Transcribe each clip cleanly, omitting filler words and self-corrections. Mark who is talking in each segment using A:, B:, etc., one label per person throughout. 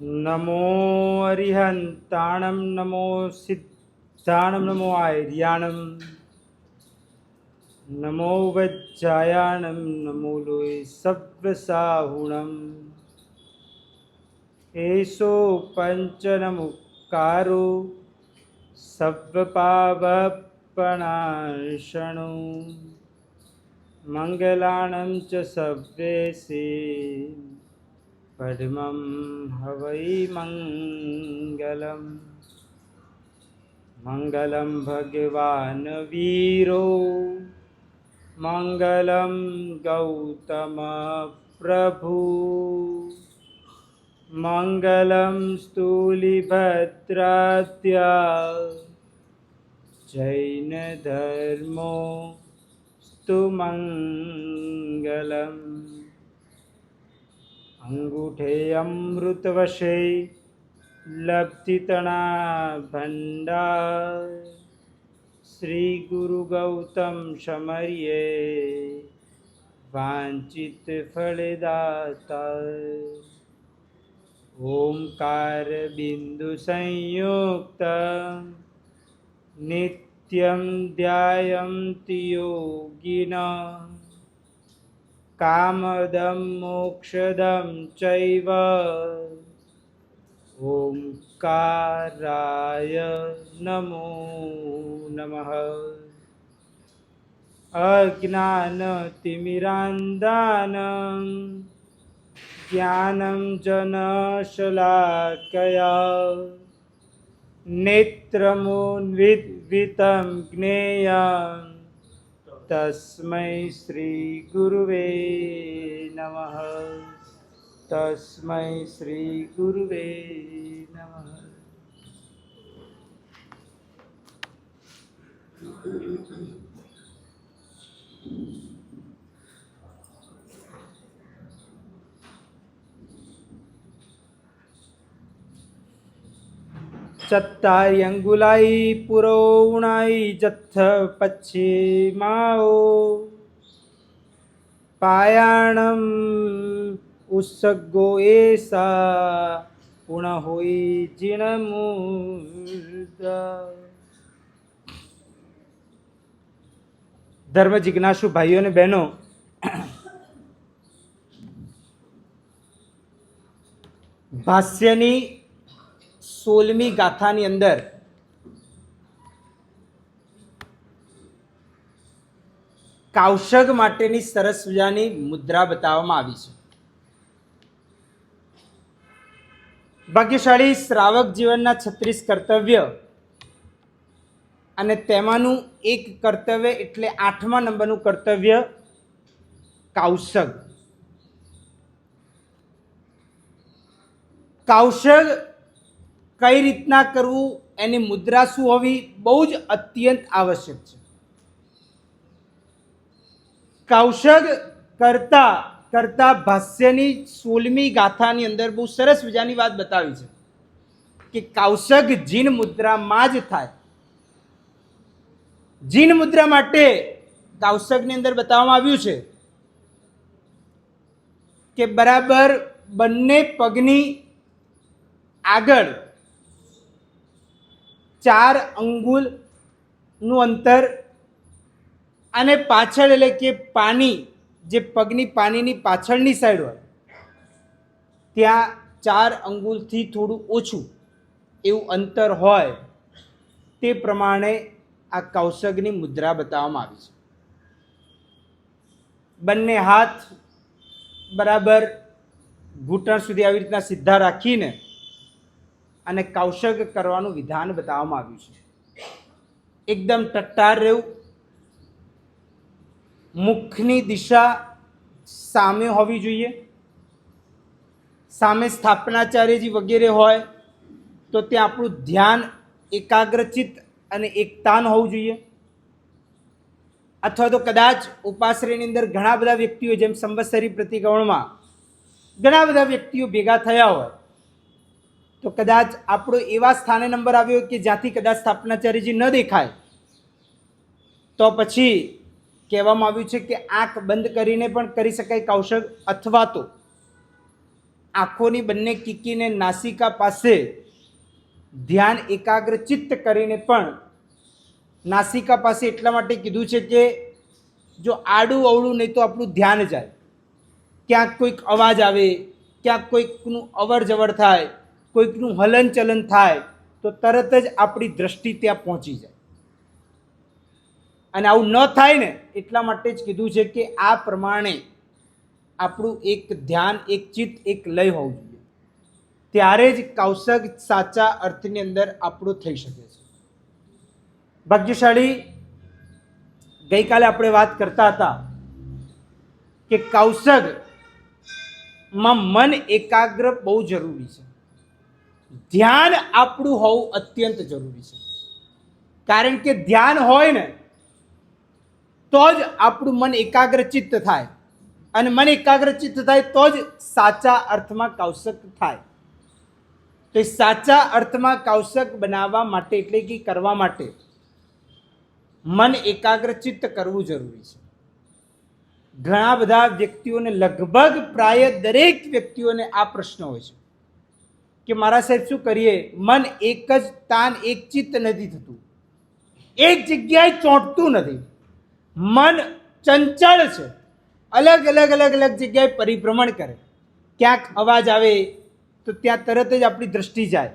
A: नमो अरिहन्ताणं नमो सिद्धाणं नमो आर्याणं नमो वज्रायाणं नमो लोय सव्यसाहुणम् एषो पञ्चनमुक्कारो सव्यपावपणाशणो मङ्गलानं च सव्येसे पद्मं हवै मङ्गलम् मङ्गलं भगवान् वीरो मङ्गलं गौतम प्रभु मङ्गलं स्थूलिभद्राद्या जैनधर्मो स्तु मङ्गलम् अंगूठे अमृतवशे लब्धितणा भंडार श्री गुरु गौतम समर्ये वांछित फलदाता ओंकार बिंदु संयुक्त नित्यं ध्यायन्ति योगिनः कामदं मोक्षदं चैव ओंकाराय नमो नमः। अज्ञानतिमिरान्धानं ज्ञानं जनशलाकया नेत्रमुन्मीलितं ज्ञेयं तस्मै श्री गुरुवे नमः। तस्मै श्री गुरुवे नमः। चत्तारि अंगुलाई पुरोणाई जत्थ पश्चिमाओ पायाणम उत्सगो ऐसा पुनः होई जिनमुद्रा। धर्म जिज्ञासु भाइयों ने बहनों, भाष्यनी 16મી ગાથાની અંદર કૌશગ માટેની સરસ મજાની મુદ્રા બતાવવામાં આવી છે. ભાગ્યશાળી શ્રાવક જીવનના 36 કર્તવ્ય અને તેમાંનું એક કર્તવ્ય એટલે 8મા નંબરનું કર્તવ્ય કૌશગ. કૌશગ કઈ રીતના કરવું, એની મુદ્રા શું હોવી, બહુ જ અત્યંત આવશ્યક છે. કૌશગ કરતા કરતા ભાષ્યની 16મી ગાથાની અંદર બહુ સરસ મજાની વાત બતાવી છે કે કૌશગ જીન મુદ્રામાં જ થાય. જીન મુદ્રા માટે કૌશગની અંદર બતાવવામાં આવ્યું છે કે બરાબર બંને પગની આગળ 4 અંગુલનું અંતર અને પાછળ એટલે કે પાની જે પગની પાનીની પાછળની સાઈડ હોય ત્યાં 4 અંગુલથી થોડું ઓછું એવું અંતર હોય તે પ્રમાણે આ કૌશગની મુદ્રા બતાવવામાં આવી છે. બંને હાથ બરાબર ઘૂંટણ સુધી આવી રીતના સીધા રાખીને અને કૌશગ કરવાનું વિધાન બતાવવામાં આવ્યું છે. એકદમ ટટ્ટાર રહેવું, મુખની દિશા સામે હોવી જોઈએ. સામે સ્થાપનાચાર્યજી વગેરે હોય તો ત્યાં આપણું ધ્યાન એકાગ્રચિત અને એકતાન હોવું જોઈએ. અથવા તો કદાચ ઉપાશ્રયની અંદર ઘણા બધા વ્યક્તિઓ, જેમ સંવત્સરી પ્રતિક્રમણમાં ઘણા બધા વ્યક્તિઓ ભેગા થયા હોય તો કદાચ આપણો એવા સ્થાને નંબર આવ્યો કે જ્યાંથી કદાચ સ્થાપનાચાર્યજી ન દેખાય તો પછી કહેવામાં આવ્યું છે કે આંખ બંધ કરીને પણ કરી શકાય કૌશગ, અથવા તો આંખોની બંને કીકીને નાસિકા પાસે ધ્યાન એકાગ્ર ચિત્ત કરીને પણ નાસિકા પાસે એટલા માટે કીધું છે કે જો આડું અવળું નહીં તો આપણું ધ્યાન જાય, ક્યાંક કોઈક અવાજ આવે, ક્યાંક કોઈકનું અવર જવર થાય, કોઈકનું હલનચલન થાય તો તરત જ આપણી દ્રષ્ટિ ત્યાં પહોંચી જાય. અને આવું ન થાય ને એટલા માટે જ કીધું છે કે આ પ્રમાણે આપણું એક ધ્યાન, એક ચિત્ત, એક લય હોવું જોઈએ. ત્યારે જ કૌશક સાચા અર્થની અંદર આપણું થઈ શકે છે. ભાગ્યશાળી, ગઈકાલે આપણે વાત કરતા હતા કે કૌશકમાં મન એકાગ્ર બહુ જરૂરી છે. ધ્યાન આપણું હોવું અત્યંત જરૂરી છે. કારણ કે ધ્યાન હોય ને તો જ આપણું મન એકાગ્ર ચિત્ત થાય, અને મન એકાગ્ર ચિત્ત થાય તો જ સાચા અર્થમાં કૌશક થાય. તો એ સાચા અર્થમાં કૌશક બનાવવા માટે એટલે કે કરવા માટે મન એકાગ્ર ચિત્ત કરવું જરૂરી છે. ઘણા બધા વ્યક્તિઓને, લગભગ પ્રાય દરેક વ્યક્તિઓને આ પ્રશ્ન હોય છે કે મારા સાહેબ શું કરીએ, મન એક જ તાન એક ચિત્ત નથી થતું, એક જગ્યાએ ચોંટતું નથી, મન ચંચળ છે, અલગ અલગ અલગ અલગ જગ્યાએ પરિભ્રમણ કરે. ક્યાંક અવાજ આવે તો ત્યાં તરત જ આપણી દ્રષ્ટિ જાય,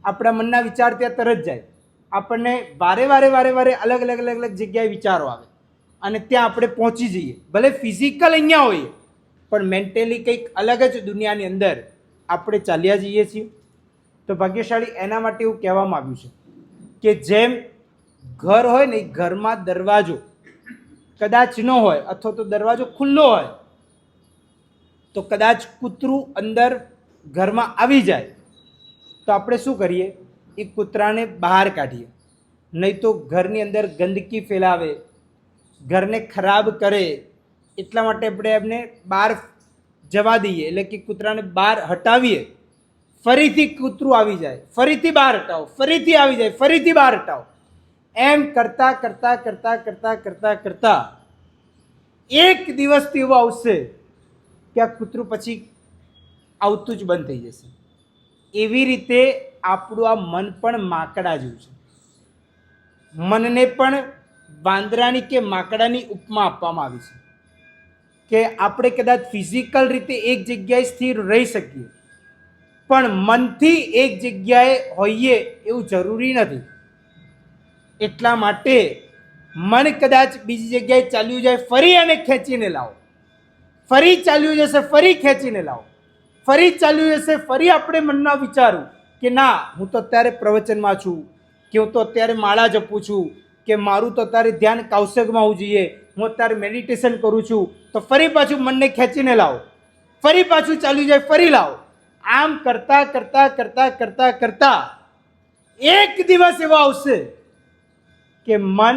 A: આપણા મનના વિચાર ત્યાં તરત જાય, આપણને વારે વારે વારે વારે અલગ અલગ અલગ અલગ જગ્યાએ વિચારો આવે અને ત્યાં આપણે પહોંચી જઈએ. ભલે ફિઝિકલ અહીંયા હોઈએ પણ મેન્ટલી કંઈક અલગ જ દુનિયાની અંદર આપણે ચાલ્યા જઈએ છીએ. તો ભાગ્યશાળી, એના માટે એવું કહેવામાં આવ્યું છે કે જેમ ઘર હોય ને, ઘરમાં દરવાજો કદાચ ન હોય અથવા તો દરવાજો ખુલ્લો હોય તો કદાચ કૂતરું અંદર ઘરમાં આવી જાય તો આપણે શું કરીએ, એ કૂતરાને બહાર કાઢીએ. નહીં તો ઘરની અંદર ગંદકી ફેલાવે, ઘરને ખરાબ કરે, એટલા માટે આપણે એમને બહાર જવા દઈએ, એટલે કે કૂતરાને બહાર હટાવીએ. ફરીથી કૂતરું આવી જાય, ફરીથી બહાર હટાવો, ફરીથી આવી જાય, ફરીથી બહાર હટાવો. એમ કરતાં કરતાં કરતાં કરતાં કરતાં કરતાં એક દિવસ તો એવો આવશે કે આ કૂતરું પછી આવતું જ બંધ થઈ જશે. એવી રીતે આપણું આ મન પણ માકડા જેવું છે. મનને પણ વાંદરાની કે માકડાની ઉપમા આપવામાં આવી છે કે આપણે કદાચ ફિઝિકલ રીતે એક જગ્યાએ સ્થિર રહી શકીએ પણ મનથી એક જગ્યાએ હોઈએ એવું જરૂરી નથી. એટલા માટે મન કદાચ બીજી જગ્યાએ ચાલ્યું જાય, ફરી એને ખેંચીને લાવો, ફરી ચાલ્યું જશે, ફરી ખેંચીને લાવો, ફરી ચાલ્યું જશે, ફરી આપણે મનમાં વિચારું કે ના, હું તો અત્યારે પ્રવચનમાં છું, કે હું તો અત્યારે માળા જપું છું, કે મારું તો અત્યારે ધ્યાન કૌશકમાં હોવું જોઈએ, હું અત્યારે મેડિટેશન કરું છું, તો ફરી પાછું મનને ખેંચીને લાવો, ફરી પાછું ચાલ્યું જાય, ફરી લાવો. આમ કરતા કરતા કરતા કરતા કરતા એક દિવસ એવો આવશે કે મન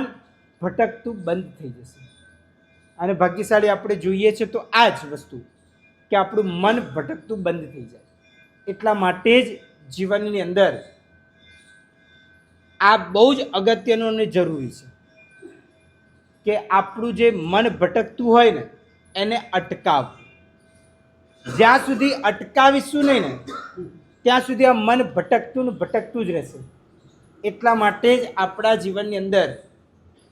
A: ભટકતું બંધ થઈ જશે. અને ભાગ્યશાળી આપણે જોઈએ છે તો આ જ વસ્તુ કે આપણું મન ભટકતું બંધ થઈ જાય. એટલા માટે જ જીવનની અંદર આ બહુ જ અગત્યનું અને જરૂરી છે કે આપણું જે મન ભટકતું હોય ને એને અટકાવવું. જ્યાં સુધી અટકાવીશું નહીં ને ત્યાં સુધી આ મન ભટકતું ને ભટકતું જ રહેશે. એટલા માટે જ આપણા જીવનની અંદર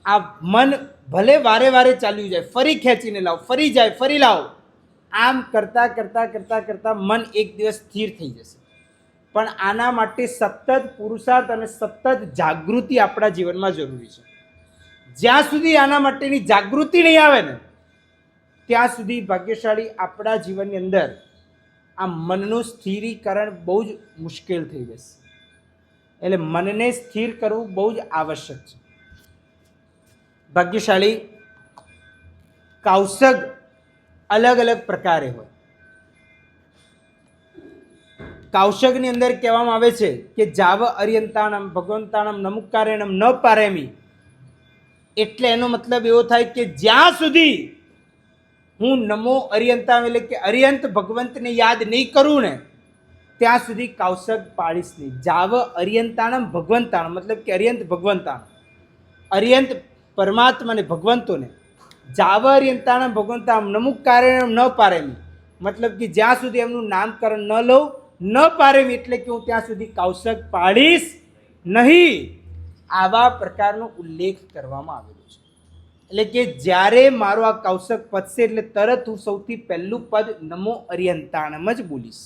A: આ મન ભલે વારે વારે ચાલ્યું જાય, ફરી ખેંચીને લાવો, ફરી જાય, ફરી લાવો, આમ કરતાં કરતાં કરતાં કરતાં મન એક દિવસ સ્થિર થઈ જશે. પણ આના માટે સતત પુરુષાર્થ અને સતત જાગૃતિ આપણા જીવનમાં જરૂરી છે. જ્યાં સુધી આના માટેની જાગૃતિ નહીં આવે ને ત્યાં સુધી ભાગ્યશાળી આપણા જીવનની અંદર આ મનનું સ્થિરીકરણ બહુ જ મુશ્કેલ થઈ જશે. એટલે મનને સ્થિર કરવું બહુ જ આવશ્યક છે. ભાગ્યશાળી, કૌશક અલગ અલગ પ્રકારે હોય. કૌશકની અંદર કહેવામાં આવે છે કે જાવ અર્યંતાણમ ભગવંતાણમ નમુકારેણમ ન પારેમી. એટલે એનો મતલબ એવો થાય કે જ્યાં સુધી હું નમો અર્યંતામ એટલે કે અર્યંત ભગવંતને યાદ નહીં કરું ને ત્યાં સુધી કૌશક પાડીશ નહીં. જાવ અર્યંતાણમ ભગવંતાણમ મતલબ કે અર્યંત ભગવંતાણમ, અર્યંત પરમાત્માને ભગવંતોને, જાવ અર્યંતાણમ ભગવંતાણમ નમુકારેણમ ન પારેમી, મતલબ કે જ્યાં સુધી એમનું નામકરણ ન લઉં ન પારેમ એટલે કે હું ત્યાં સુધી કૌશક પાડીશ નહીં, આવા પ્રકારનો ઉલ્લેખ કરવામાં આવેલો છે. એટલે કે જ્યારે મારો આ કૌશક પતશે એટલે તરત હું સૌથી પહેલું પદ નમો અરિયંતાણમ જ બોલીશ.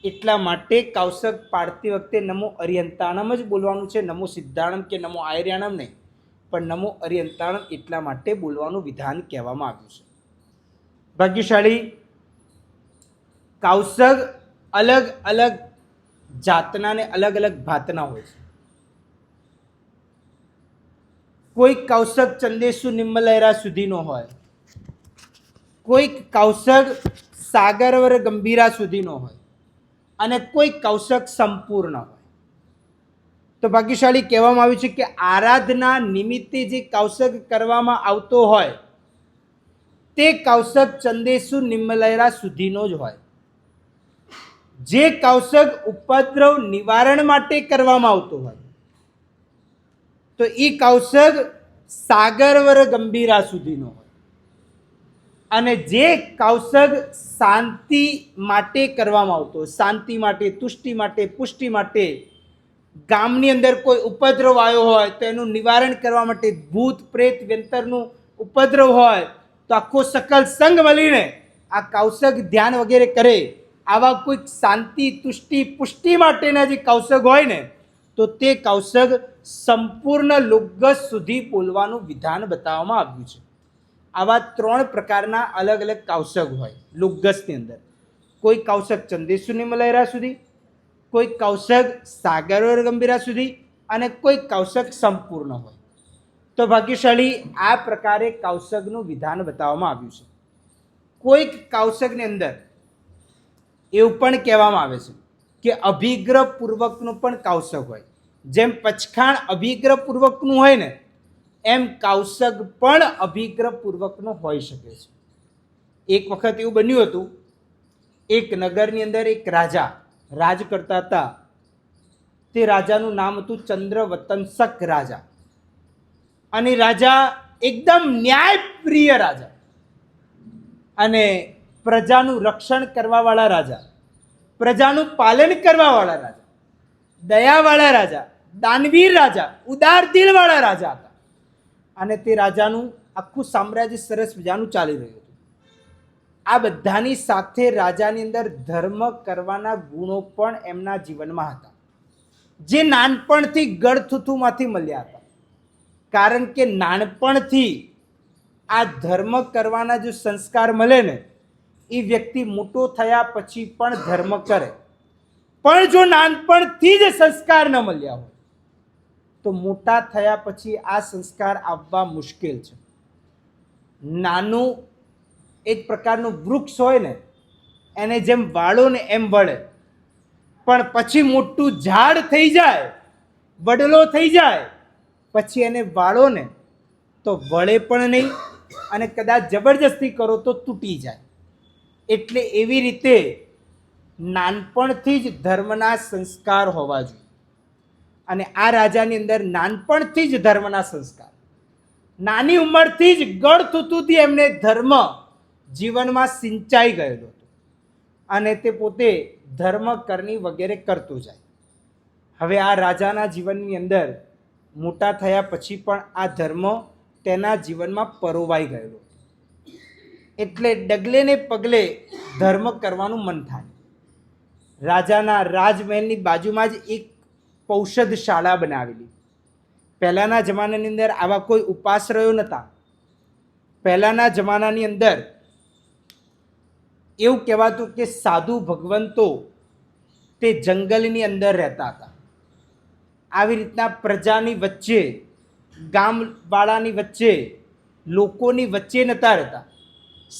A: એટલા માટે કૌશક પાડતી વખતે નમો અરિયંતાણમ જ બોલવાનું છે, નમો સિદ્ધાણમ કે નમો આયર્યાણમ નહીં, પણ નમો અરિયંતાણમ એટલા માટે બોલવાનું વિધાન કહેવામાં આવ્યું છે. ભાગ્યશાળી કૌશક અલગ અલગ જાતના ને અલગ અલગ ભાતના હોય છે. કોઈક કૌશક ચંદેસુ નિમ્મલૈરા સુધીનો હોય, કોઈક કૌશક સાગરવર ગંભીરા સુધીનો હોય અને કોઈ કૌશક સંપૂર્ણ હોય. તો ભાગ્યશાળી કહેવામાં આવ્યું છે કે આરાધના નિમિત્તે જે કૌશક કરવામાં આવતો હોય તે કૌશક ચંદેસુ નિમ્મલૈરા સુધીનો જ હોય. જે કૌશક ઉપદ્રવ નિવારણ માટે કરવામાં આવતો હોય તો એ કૌશક સાગરવર ગંભીરા સુધીનો હોય. અને જે કૌશક શાંતિ માટે કરવામાં આવતો હોય, શાંતિ માટે, તુષ્ટિ માટે, પુષ્ટિ માટે, ગામની અંદર કોઈ ઉપદ્રવ આવ્યો હોય તો એનું નિવારણ કરવા માટે, ભૂત પ્રેત વ્યંતરનું ઉપદ્રવ હોય તો આખો સકલ સંઘ મળીને આ કૌશક ધ્યાન વગેરે કરે. આવા કોઈક શાંતિ, તુષ્ટિ, પુષ્ટિ માટેના જે કૌશક હોય ને તો તે કૌશક સંપૂર્ણ લુગ્ગસ સુધી બોલવાનું વિધાન બતાવવામાં આવ્યું છે. આવા 3 પ્રકારના અલગ અલગ કૌશક હોય લુગ્ગસની અંદર. કોઈ કૌશક ચંદેસુ નિમ્મલૈરા સુધી, કોઈ કૌશક સાગરવર ગંભીરા સુધી અને કોઈ કૌશક સંપૂર્ણ હોય. તો ભાગ્યશાળી આ પ્રકારે કૌશકનું વિધાન બતાવવામાં આવ્યું છે. કોઈક કૌશકની અંદર એવું પણ કહેવામાં આવે છે કે અભિગ્રહ પૂર્વકનું પણ કૌશક હોય. જેમ પચખાણ અભિગ્રહ પૂર્વકનું હોય ને એમ કૌશક પણ અભિગ્રહ પૂર્વકનું હોઈ શકે છે. એક વખત એવું બન્યું હતું, એક નગરની અંદર એક રાજા રાજ કરતા હતા. તે રાજાનું નામ હતું ચંદ્રવતંસક રાજા. અને રાજા એકદમ ન્યાયપ્રિય રાજા અને પ્રજાનું રક્ષણ કરવાવાળા રાજા, પ્રજાનું પાલન કરવાવાળા રાજા, દયાવાળા રાજા, દાનવીર રાજા, ઉદાર દિલવાળા રાજા હતા. અને તે રાજાનું આખું સામ્રાજ્ય સરસ મજાનું ચાલી રહ્યું હતું. આ બધાની સાથે રાજાની અંદર ધર્મ કરવાના ગુણો પણ એમના જીવનમાં હતા, જે નાનપણથી ગળથુથુમાંથી મળ્યા હતા. કારણ કે નાનપણથી આ ધર્મ કરવાના જો સંસ્કાર મળે ને એ વ્યક્તિ મોટો થયા પછી પણ ધર્મ કરે. પણ જો નાનપણથી જ સંસ્કાર ન મળ્યા હોય તો મોટા થયા પછી આ સંસ્કાર આવવા મુશ્કેલ છે. નાનું એક પ્રકારનું વૃક્ષ હોય ને એને જેમ વાળો ને એમ વળે, પણ પછી મોટું ઝાડ થઈ જાય, વડલો થઈ જાય, પછી એને વાળો ને તો વળે પણ નહીં અને કદાચ જબરજસ્તી કરો તો તૂટી જાય. એટલે એવી રીતે નાનપણથી જ ધર્મના સંસ્કાર હોવા જોઈએ. અને આ રાજાની અંદર નાનપણથી જ ધર્મના સંસ્કાર, નાની ઉંમરથી જ ગળથુથુથી એમને ધર્મ જીવનમાં સિંચાઈ ગયેલો હતો અને તે પોતે ધર્મ કરની વગેરે કરતો જાય. હવે આ રાજાના જીવનની અંદર મોટા થયા પછી પણ આ ધર્મ તેના જીવનમાં પરોવાઈ ગયેલો. એટલે ડગલે ને પગલે ધર્મ કરવાનું મન થાય. રાજાના રાજમહેલની બાજુમાં જ એક ઔષધ શાળા બનાવેલી. પહેલાંના જમાનાની અંદર આવા કોઈ ઉપાશ્રયો નહોતા. પહેલાંના જમાનાની અંદર એવું કહેવાતું કે સાધુ ભગવંતો તે જંગલની અંદર રહેતા હતા. આવી રીતના પ્રજાની વચ્ચે, ગામવાળાની વચ્ચે, લોકોની વચ્ચે નહોતા રહેતા,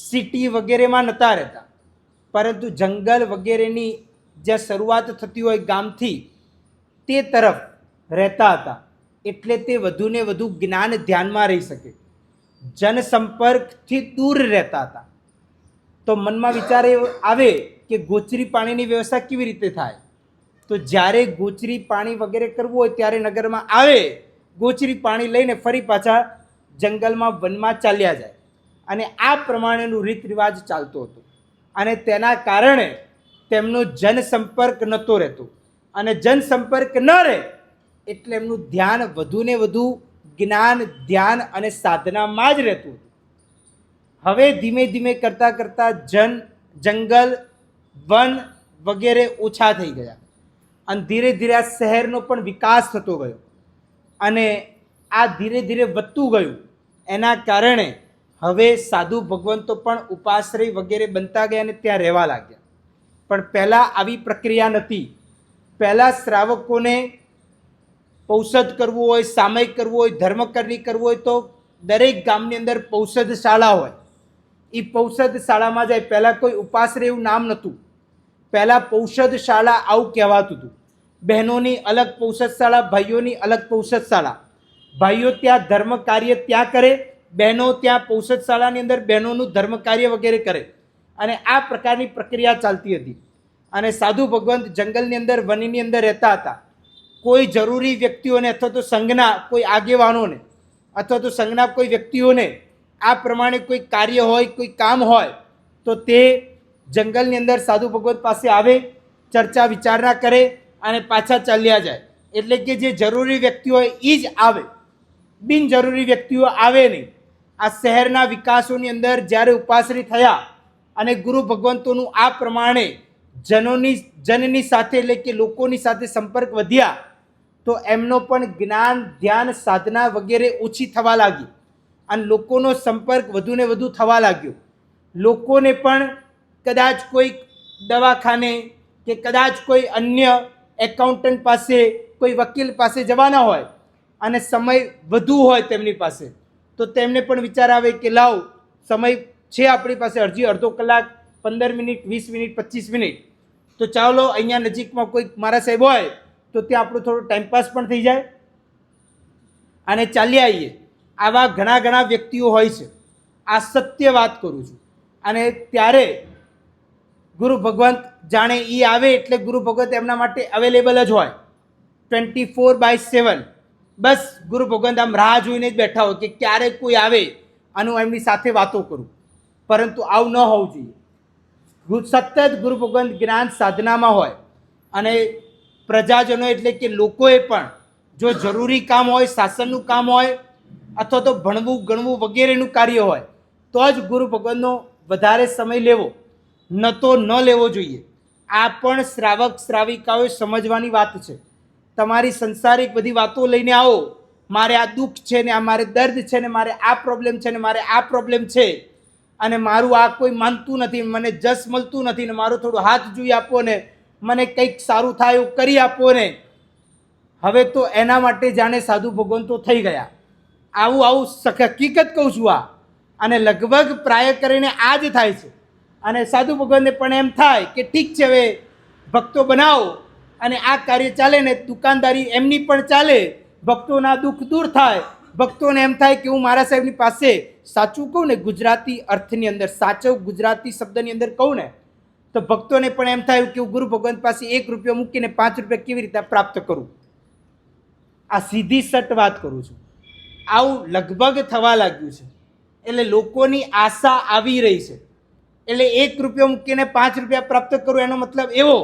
A: સિટી વગેરેમાં નહોતા રહેતા, પરંતુ જંગલ વગેરેની જ્યાં શરૂઆત થતી હોય ગામથી તે તરફ રહેતા હતા. એટલે તે વધુને વધુ જ્ઞાન ધ્યાનમાં રહી શકે, જનસંપર્કથી દૂર રહેતા હતા. તો મનમાં વિચાર આવે કે ગોચરી પાણીની વ્યવસ્થા કેવી રીતે થાય? તો જ્યારે ગોચરી પાણી વગેરે કરવું હોય ત્યારે નગરમાં આવે, ગોચરી પાણી લઈને ફરી પાછા જંગલમાં વનમાં ચાલ્યા જાય. અને આ પ્રમાણેનું રીત રિવાજ ચાલતો હતો. અને તેના કારણે તેમનો જનસંપર્ક નહોતો રહેતો, અને જનસંપર્ક ન રહે એટલે એમનું ધ્યાન વધુ ને વધુ જ્ઞાન, ધ્યાન અને સાધનામાં જ રહેતું હતું. હવે ધીમે ધીમે કરતાં કરતાં જંગલ, વન વગેરે ઓછા થઈ ગયા, અને ધીરે ધીરે આ શહેરનો પણ વિકાસ થતો ગયો, અને આ ધીરે ધીરે વધતું ગયું. એના કારણે હવે સાધુ ભગવંતો પણ ઉપાશ્રય વગેરે બનતા ગયા અને ત્યાં રહેવા લાગ્યા. પણ પહેલાં આવી પ્રક્રિયા નથી. પહેલાં શ્રાવકોને પૌષધ કરવું હોય, સામયિક કરવું હોય, ધર્મકરણી કરવું હોય તો દરેક ગામની અંદર પૌષધ શાળા હોય. એ પૌષધ શાળામાં જાય. પહેલાં કોઈ ઉપાશ્રય એવું નામ નહોતું. પહેલાં પૌષધ શાળા આવું કહેવાતું હતું. બહેનોની અલગ પૌષધ શાળા, ભાઈઓની અલગ પૌષધ શાળા. ભાઈઓ ત્યાં ધર્મ કાર્ય ત્યાં કરે, બહેનો ત્યાં પૌષધ શાળાની અંદર બહેનોનું ધર્મ કાર્ય વગેરે કરે, અને આ પ્રકારની પ્રક્રિયા ચાલતી હતી. અને સાધુ ભગવંત જંગલની અંદર, વનની અંદર રહેતા હતા. કોઈ જરૂરી વ્યક્તિઓને અથવા તો સંઘના કોઈ આગેવાનોને અથવા તો સંઘના કોઈ વ્યક્તિઓને આ પ્રમાણે કોઈ કાર્ય હોય, કોઈ કામ હોય તો તે જંગલની અંદર સાધુ ભગવંત પાસે આવે, ચર્ચા વિચારણા કરે અને પાછા ચાલ્યા જાય. એટલે કે જે જરૂરી વ્યક્તિ હોય એ જ આવે, બિનજરૂરી વ્યક્તિઓ આવે નહીં. આ શહેરના વિકાસોની અંદર જ્યારે ઉપાશ્રી થયા અને ગુરુ ભગવંતોનું આ પ્રમાણે જનની સાથે એટલે કે લોકોની સાથે સંપર્ક વધ્યા તો એમનો પણ જ્ઞાન, ધ્યાન, સાધના વગેરે ઓછી થવા લાગી, અને લોકોનો સંપર્ક વધુ ને વધુ થવા લાગ્યો. લોકોને પણ કદાચ કોઈ દવાખાને કે કદાચ કોઈ અન્ય એકાઉન્ટન્ટ પાસે, કોઈ વકીલ પાસે જવાના હોય અને સમય વધુ હોય તેમની પાસે, તો તેમને પણ વિચાર આવે કે લાવ, સમય છે આપણી પાસે હજી અડધો કલાક, 15 મિનિટ, 20 મિનિટ, 25 મિનિટ, તો ચાલો અહીંયા નજીકમાં કોઈ મારા સાહેબ હોય તો ત્યાં આપણો થોડો ટાઈમપાસ પણ થઈ જાય અને ચાલી આવીએ. આવા ઘણા ઘણા વ્યક્તિઓ હોય છે. આ સત્ય વાત કરું છું. અને ત્યારે ગુરુ ભગવંત જાણે એ આવે એટલે ગુરુ ભગવંત એમના માટે અવેલેબલ જ હોય, 24/7. બસ ગુરુ ભગવંત આમ રાહ જોઈને જ બેઠા હોય કે ક્યારે કોઈ આવે અને હું એમની સાથે વાતો કરું. પરંતુ આવું ન હોવું જોઈએ. સતત ગુરુ ભગવંત જ્ઞાન સાધનામાં હોય, અને પ્રજાજનો એટલે કે લોકોએ પણ જો જરૂરી કામ હોય, શાસનનું કામ હોય અથવા તો ભણવું ગણવું વગેરેનું કાર્ય હોય તો જ ગુરુ ભગવંતનો વધારે સમય લેવો, ન તો ન લેવો જોઈએ. આ પણ શ્રાવક શ્રાવિકાઓએ સમજવાની વાત છે. તમારી સંસારિક બધી વાતો લઈને આવો, મારે આ દુઃખ છે ને, આ મારે દર્દ છે ને, મારે આ પ્રોબ્લેમ છે ને, મારે આ પ્રોબ્લેમ છે, અને મારું આ કોઈ માનતું નથી, મને જસ મળતું નથી ને, મારો થોડો હાથ જોઈ આપો ને, મને કંઈક સારું થાય એવું કરી આપો ને. હવે તો એના માટે જાણે સાધુ ભગવંતો થઈ ગયા. આવું હકીકત કહું છું આ, અને લગભગ પ્રાય કરીને આ જ થાય છે. અને સાધુ ભગવંતને પણ એમ થાય કે ઠીક છે, હવે ભક્તો બનાવો અને આ કાર્ય ચાલે ને, દુકાનદારી એમની પણ ચાલે, ભક્તોના દુઃખ દૂર થાય. ભક્તોને એમ થાય કે હું મારા સાહેબની પાસે, સાચું કહું ને, ગુજરાતી અર્થની અંદર, સાચો ગુજરાતી શબ્દની અંદર કહું ને, તો ભક્તોને પણ એમ થાય કે હું ગુરુ ભગવંત પાસે 1 રૂપિયો મૂકીને 5 રૂપિયા કેવી રીતે પ્રાપ્ત કરું. આ સીધી સટ વાત કરું છું. આવું લગભગ થવા લાગ્યું છે. એટલે લોકોની આશા આવી રહી છે. એટલે 1 રૂપિયો મૂકીને 5 રૂપિયા પ્રાપ્ત કરું, એનો મતલબ એવો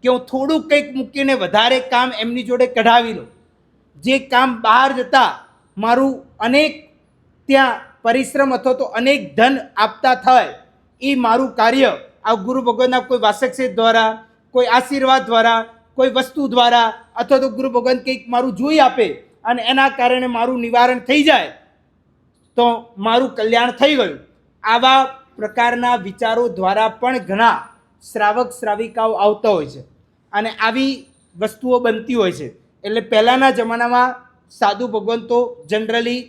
A: કે હું થોડું કંઈક મૂકીને વધારે કામ એમની જોડે કઢાવી લઉં. જે કામ બહાર જતા મારું અનેક ત્યાં પરિશ્રમ અથવા તો અનેક ધન આપતા થાય, એ મારું કાર્ય આ ગુરુ ભગવંતના કોઈ વાસકશેઠ દ્વારા, કોઈ આશીર્વાદ દ્વારા, કોઈ વસ્તુ દ્વારા, અથવા તો ગુરુ ભગવંત કંઈક મારું જોઈ આપે અને એના કારણે મારું નિવારણ થઈ જાય તો મારું કલ્યાણ થઈ ગયું. આવા પ્રકારના વિચારો દ્વારા પણ ઘણા શ્રાવક શ્રાવિકાઓ આવતા હોય છે અને આવી વસ્તુઓ બનતી હોય છે. એટલે પહેલાંના જમાનામાં સાધુ ભગવંતો જનરલી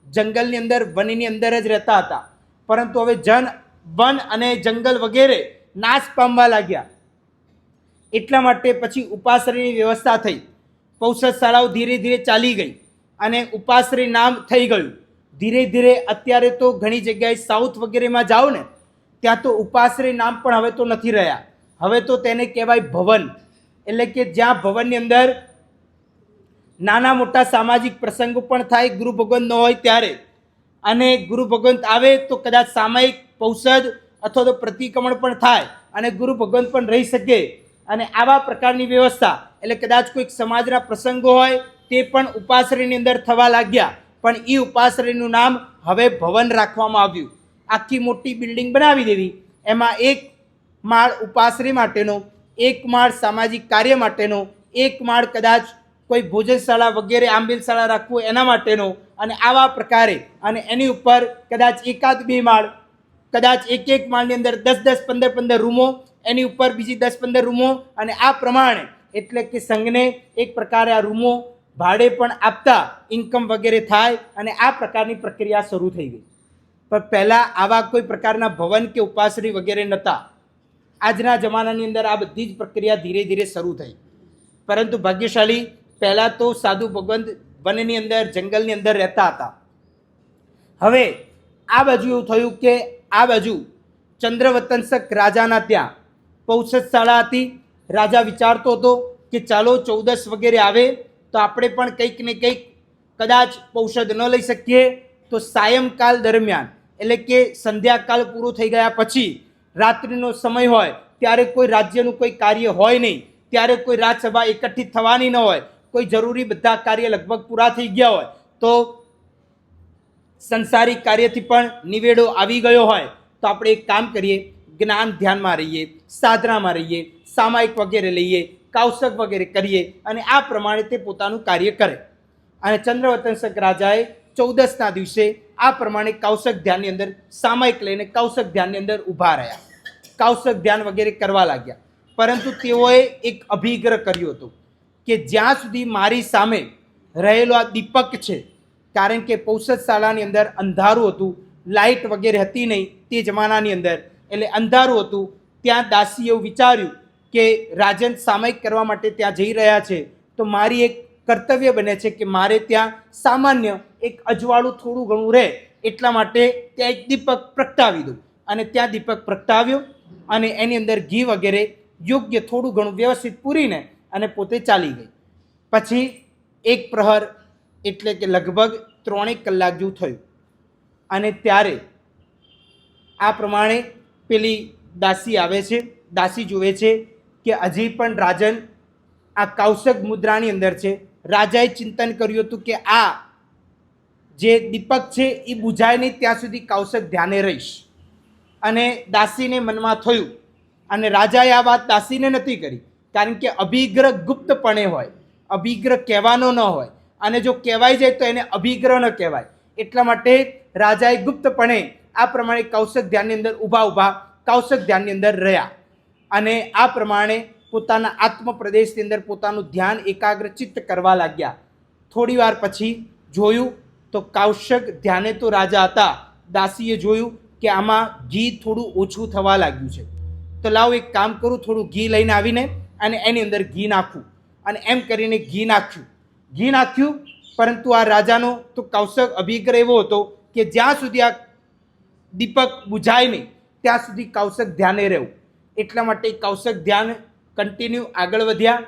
A: જંગલની અંદર, વનની અંદર જ રહેતા હતા. પરંતુ હવે વન અને જંગલ વગેરે નાશ પામવા લાગ્યા. એટલા માટે પછી ઉપાશ્રયની વ્યવસ્થા થઈ. પૌષધ શાળાઓ ધીરે ધીરે ચાલી ગઈ અને ઉપાશ્રય નામ થઈ ગયું. ધીરે ધીરે અત્યારે તો ઘણી જગ્યાએ સાઉથ વગેરેમાં જાઓ ને, ત્યાં તો ઉપાશ્રય નામ પણ હવે તો નથી રહ્યા. હવે તો તેને કહેવાય ભવન. એટલે કે જ્યાં ભવનની અંદર નાના મોટા સામાજિક પ્રસંગો પણ થાય ગુરુ ભગવંત ન હોય ત્યારે, અને ગુરુ ભગવંત આવે તો કદાચ સામયિક પૌષધ અથવા તો પ્રતિક્રમણ પણ થાય અને ગુરુ ભગવંત પણ રહી શકે અને આવા પ્રકારની વ્યવસ્થા એટલે કદાચ કોઈક સમાજના પ્રસંગો હોય તે પણ ઉપાશ્રયની અંદર થવા લાગ્યા. પણ એ ઉપાશ્રયનું નામ હવે ભવન રાખવામાં આવ્યું. આખી મોટી બિલ્ડિંગ બનાવી દેવી, એમાં એક માળ ઉપાશ્રય માટેનો, એક માળ સામાજિક કાર્ય માટેનો, એક માળ કદાચ કોઈ ભોજનશાળા વગેરે આંબેલશાળા રાખવું એના માટેનો, અને આવા પ્રકારે અને એની ઉપર કદાચ એકાદ બે માળ, કદાચ એક માળની અંદર 10-10, 15-15 રૂમો, એની ઉપર બીજી 10-15 રૂમો, અને આ પ્રમાણે એટલે કે સંઘને એક પ્રકારે આ રૂમો ભાડે પણ આપતા ઇન્કમ વગેરે થાય અને આ પ્રકારની પ્રક્રિયા શરૂ થઈ ગઈ. પણ પહેલાં આવા કોઈ પ્રકારના ભવન કે ઉપાશ્રય વગેરે નહોતા. આજના જમાનાની અંદર આ બધી જ પ્રક્રિયા ધીરે ધીરે શરૂ થઈ. પરંતુ ભાગ્યશાળી પહેલાં તો સાધુ ભગવંત વનની અંદર, જંગલની અંદર રહેતા હતા. હવે આ બાજુ એવું થયું કે આ બાજુ ચંદ્રવતનશક રાજાના ત્યાં પૌષદશાળા હતી. રાજા વિચારતો હતો કે ચાલો 14 વગેરે આવે તો આપણે પણ કંઈક ને કંઈક કદાચ પૌષદ ન લઈ શકીએ તો સાયંકાલ દરમિયાન એટલે કે સંધ્યાકાળ પૂરો થઈ ગયા પછી રાત્રિનો સમય હોય ત્યારે કોઈ રાજ્યનું કોઈ કાર્ય હોય નહીં, ત્યારે કોઈ રાજસભા એકઠિત થવાની ન હોય, કોઈ જરૂરી બધા કાર્ય લગભગ પૂરા થઈ ગયા હોય, તો સંસારિક કાર્યથી પણ નિવેડો આવી ગયો હોય તો આપણે એક કામ કરીએ, જ્ઞાન ધ્યાનમાં રહીએ, સાધનામાં રહીએ, સામાયિક વગેરે લઈએ, કૌશક વગેરે કરીએ અને આ પ્રમાણે તે પોતાનું કાર્ય કરે. અને ચંદ્રવતનશક રાજાએ 14ના દિવસે આ પ્રમાણે કૌશક ધ્યાનની અંદર સામાયિક લઈને કૌશક ધ્યાનની અંદર ઊભા રહ્યા, કૌશક ધ્યાન વગેરે કરવા લાગ્યા. પરંતુ તેઓએ એક અભિગ્રહ કર્યો હતો કે જ્યાં સુધી મારી સામે રહેલો આ દીપક છે, કારણ કે પૌષદશાળાની અંદર અંધારું હતું, લાઇટ વગેરે હતી નહીં તે જમાનાની અંદર, એટલે અંધારું હતું. ત્યાં દાસીએ એવું વિચાર્યું કે રાજન સામાયિક કરવા માટે ત્યાં જઈ રહ્યા છે તો મારી એક કર્તવ્ય બને છે કે મારે ત્યાં સામાન્ય એક અજવાળું થોડું ઘણું રહે એટલા માટે ત્યાં એક દીપક પ્રગટાવી દઉં. અને ત્યાં દીપક પ્રગટાવ્યો અને એની અંદર ઘી વગેરે યોગ્ય થોડું ઘણું વ્યવસ્થિત પૂરીને અને પોતે ચાલી ગઈ. પછી એક પ્રહર એટલે કે લગભગ 3 કલાક જેવું થયું અને ત્યારે આ પ્રમાણે પેલી દાસી આવે છે. દાસી જુએ છે કે હજી પણ રાજન આ કૌશક મુદ્રાની અંદર છે. રાજાએ ચિંતન કર્યું હતું કે આ જે દીપક છે એ બુઝાય નહીં ત્યાં સુધી કૌશક ધ્યાને રહીશ. અને દાસીને મનમાં થયું અને રાજાએ આ વાત દાસીને નથી કરી, કારણ કે અભિગ્રહ ગુપ્તપણે હોય, અભિગ્રહ કહેવાનો ન હોય, અને જો કહેવાય જાય તો એને અભિગ્રહ ન કહેવાય. એટલા માટે રાજાએ ગુપ્તપણે આ પ્રમાણે કૌશક ધ્યાનની અંદર ઊભા કૌશક ધ્યાનની અંદર રહ્યા અને આ પ્રમાણે પોતાના આત્મપ્રદેશની અંદર પોતાનું ધ્યાન એકાગ્રચિત્ત કરવા લાગ્યા. થોડી વાર પછી જોયું તો કૌશક ધ્યાને તો રાજા હતા, દાસીએ જોયું કે આમાં ઘી થોડું ઓછું થવા લાગ્યું છે, તો લાવ એક કામ કરું, થોડું ઘી લઈને આવીને અને એની અંદર ઘી નાખું. અને એમ કરીને ઘી નાખ્યું. પરંતુ આ રાજાનો તો કૌશક અભિગ્રહ એવો હતો કે જ્યાં સુધી આ દીપક બુઝાય નહીં ત્યાં સુધી કૌશક ધ્યાને રહેવું. એટલા માટે કૌશક ધ્યાન કન્ટિન્યુ આગળ વધ્યા.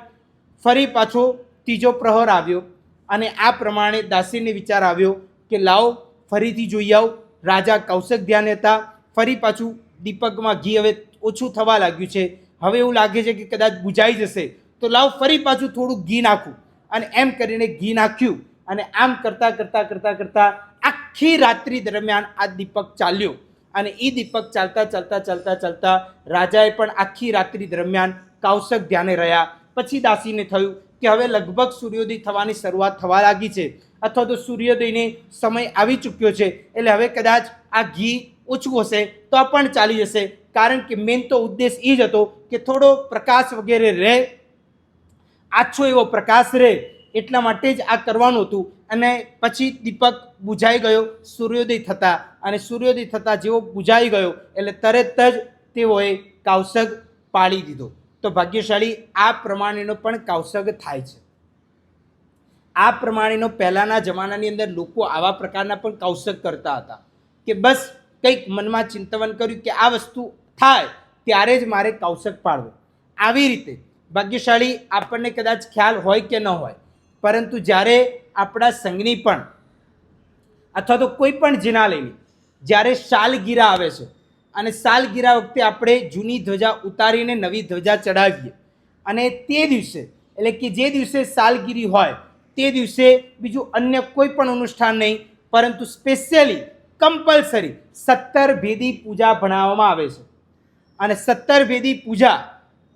A: ફરી પાછો ત્રીજો પ્રહર આવ્યો અને આ પ્રમાણે દાસીને વિચાર આવ્યો કે લાવ ફરીથી જોઈ આવ. રાજા કૌશક ધ્યાન હતા, ફરી પાછું દીપકમાં ઘી હવે ઓછું થવા લાગ્યું છે, હવે એવું લાગે છે કે કદાચ બુઝાઈ જશે તો લાવ ફરી પાછું થોડું ઘી નાખું. અને એમ કરીને ઘી નાખ્યું અને આમ કરતાં આખી રાત્રિ દરમિયાન આ દીપક ચાલ્યો. અને એ દીપક ચાલતા રાજાએ પણ આખી રાત્રિ દરમિયાન કૌશક ધ્યાને રહ્યા. પછી દાસીને થયું કે હવે લગભગ સૂર્યોદય થવાની શરૂઆત થવા લાગી છે, અથવા તો સૂર્યોદયને સમય આવી ચૂક્યો છે, એટલે હવે કદાચ આ ઘી ઓછું હશે તો આ પણ ચાલી જશે. કારણ કે મેન તો ઉદ્દેશ એ જ હતો કે થોડો પ્રકાશ વગેરે રહે, આછો એવો પ્રકાશ રહે, એટલા માટે જ આ કરવાનું હતું. અને પછી દીપક બુઝાઈ ગયો સૂર્યોદય થતાં જેવો બુઝાઈ ગયો એટલે તરત જ તેઓએ કૌશક પાડી દીધો. તો ભાગ્યશાળી આ પ્રમાણેનો પણ કૌશક થાય છે. આ પ્રમાણેનો પહેલાંના જમાનાની અંદર લોકો આવા પ્રકારના પણ કૌશક કરતા હતા કે બસ કંઈક મનમાં ચિંતન કર્યું કે આ વસ્તુ થાય ત્યારે જ મારે કૌશક પાડવું. આવી રીતે ભાગ્યશાળી આપણને કદાચ ખ્યાલ હોય કે ન હોય, પરંતુ જ્યારે આપણા સંઘની પણ અથવા તો કોઈ પણ જિનાલયની જ્યારે સાલગીરા આવે છે અને સાલગીરા વખતે આપણે જૂની ધ્વજા ઉતારીને નવી ધ્વજા ચડાવીએ અને તે દિવસે એટલે કે જે દિવસે સાલગીરી હોય તે દિવસે બીજું અન્ય કોઈ પણ અનુષ્ઠાન નહીં, પરંતુ સ્પેશિયલી કમ્પલસરી 17 ભેદી પૂજા ભણાવવામાં આવે છે. અને 17 ભેદી પૂજા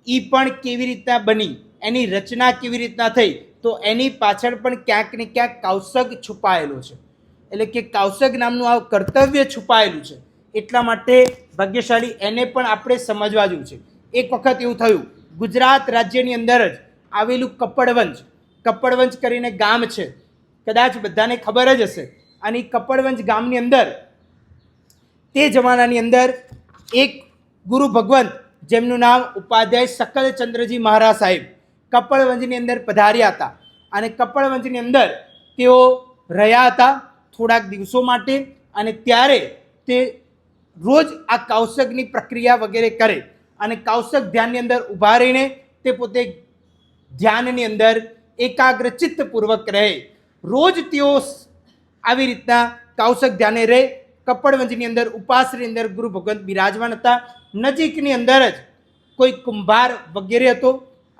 A: એ પણ કેવી રીતના બની, એની રચના કેવી રીતના થઈ, તો એની પાછળ પણ ક્યાંક ને ક્યાંક કૌશગ છુપાયેલો છે. એટલે કે કૌશગ નામનું આ કર્તવ્ય છુપાયેલું છે. એટલા માટે ભાગ્યશાળી એને પણ આપણે સમજવા જેવું છે. એક વખત એવું થયું, ગુજરાત રાજ્યની અંદર જ આવેલું કપડવંજ કરીને ગામ છે, કદાચ બધાને ખબર જ હશે. અને કપડવંજ ગામની અંદર તે જમાનાની અંદર એક ગુરુ ભગવંત જેમનું નામ ઉપાધ્યાય શકલચંદ્રજી મહારાજ સાહેબ કપડવંજની અંદર પધાર્યા હતા. અને કપડવંજની અંદર તેઓ રહ્યા હતા થોડાક દિવસો માટે. અને ત્યારે તે રોજ આ કૌશગની પ્રક્રિયા વગેરે કરે અને કૌશગ ધ્યાનની અંદર ઊભા રહીને તે પોતે ધ્યાનની અંદર એકાગ્રચિત્તપૂર્વક રહે. રોજ તેઓ આવી રીતના કૌશગ ધ્યાને રહે. કપડવંજની અંદર ઉપાસની અંદર ગુરુ ભગવંત બિરાજમાન હતા. નજીકની અંદર જ કોઈ કુંભાર વગેરે હતો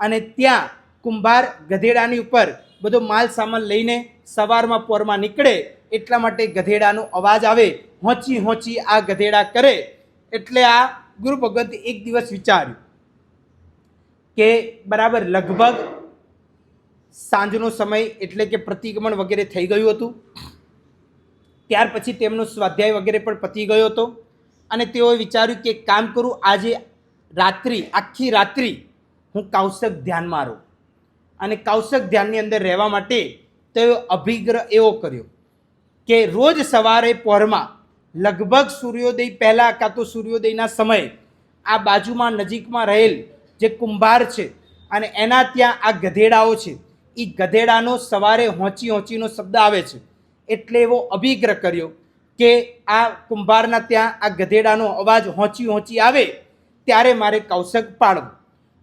A: અને ત્યાં કુંભાર ગધેડાની ઉપર બધો માલ સામાન લઈને સવારમાં પોરમાં નીકળે, એટલા માટે ગધેડાનો અવાજ આવે, હોંચી હોંચી આ ગધેડા કરે. એટલે આ ગુરુ ભગવંતે એક દિવસ વિચાર્યું કે બરાબર લગભગ સાંજનો સમય એટલે કે પ્રતિગમન વગેરે થઈ ગયું હતું. ત્યાર પછી તેમનો સ્વાધ્યાય વગેરે પણ પતી ગયો હતો. અને તેઓએ વિચાર્યું કે કામ કરું, આજે આખી રાત્રિ હું કૌશગ ધ્યાનમાં રહું. અને કૌશગ ધ્યાનની અંદર રહેવા માટે તેઓ અભિગ્રહ એવો કર્યો કે રોજ સવારે પહોરમાં લગભગ સૂર્યોદય પહેલાં કાં તો સૂર્યોદયના સમયે આ બાજુમાં નજીકમાં રહેલ જે કુંભાર છે અને એના ત્યાં આ ગધેડાઓ છે, એ ગધેડાનો સવારે હોંચી હોંચીનો શબ્દ આવે છે. એટલે એવો અભિગ્રહ કર્યો કે આ કુંભારના ત્યાં આ ગધેડાનો અવાજ હોંચી હોંચી આવે ત્યારે મારે કૌશગ પાડવું.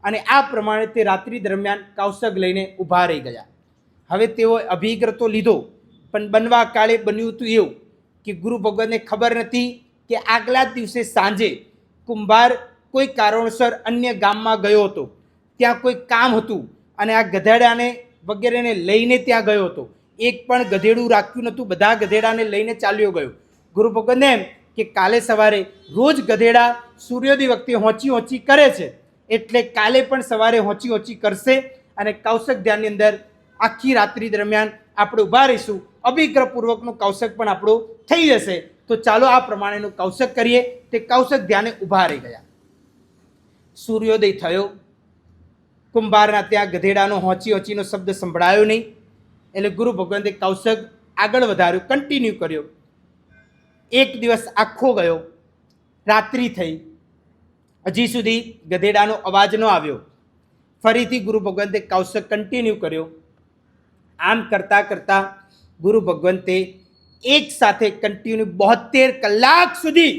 A: અને આ પ્રમાણે તે રાત્રિ દરમિયાન કૌશગ લઈને ઊભા રહી ગયા. હવે તેઓએ અભિગ્રહ તો લીધો, પણ બનવા કાળે બન્યું હતું એવું કે ગુરુ ભગવતને ખબર નથી કે આગલા દિવસે સાંજે કુંભાર કોઈ કારણોસર અન્ય ગામમાં ગયો હતો, ત્યાં કોઈ કામ હતું અને આ ગધેડાને વગેરેને લઈને ત્યાં ગયો હતો. એક પણ ગધેડું રાખ્યું નહોતું, બધા ગધેડાને લઈને ચાલ્યો ગયો. ગુરુ ભગવતને એમ કે કાલે સવારે રોજ ગધેડા સૂર્યોદય વખતે હોંચી હોંચી કરે છે, એટલે કાલે પણ સવારે હોંચી હોંચી કરશે અને કૌશગ ધ્યાનની અંદર આખી રાત્રિ દરમિયાન આપણે ઊભા રહીશું. અભિગ્રહપૂર્વકનું કૌશગ પણ આપણું થઈ જશે. તો ચાલો આ પ્રમાણેનું કૌશગ કરીએ. તે કૌશગ ધ્યાને ઊભા રહી ગયા. સૂર્યોદય થયો, કુંભારના ત્યાં ગધેડાનો હોંચી હોંચીનો શબ્દ સંભળાયો નહીં. એટલે ગુરુ ભગવંતે કૌશગ આગળ વધાર્યો, કન્ટિન્યુ કર્યો. એક દિવસ આખો ગયો, રાત્રિ થઈ, હજી સુધી ગધેડાનો અવાજ ન આવ્યો. ફરીથી ગુરુ ભગવંતે કૌશગ કન્ટિન્યુ કર્યો. આમ કરતાં કરતાં ગુરુ ભગવંતે એક સાથે કન્ટિન્યુ 72 કલાક સુધી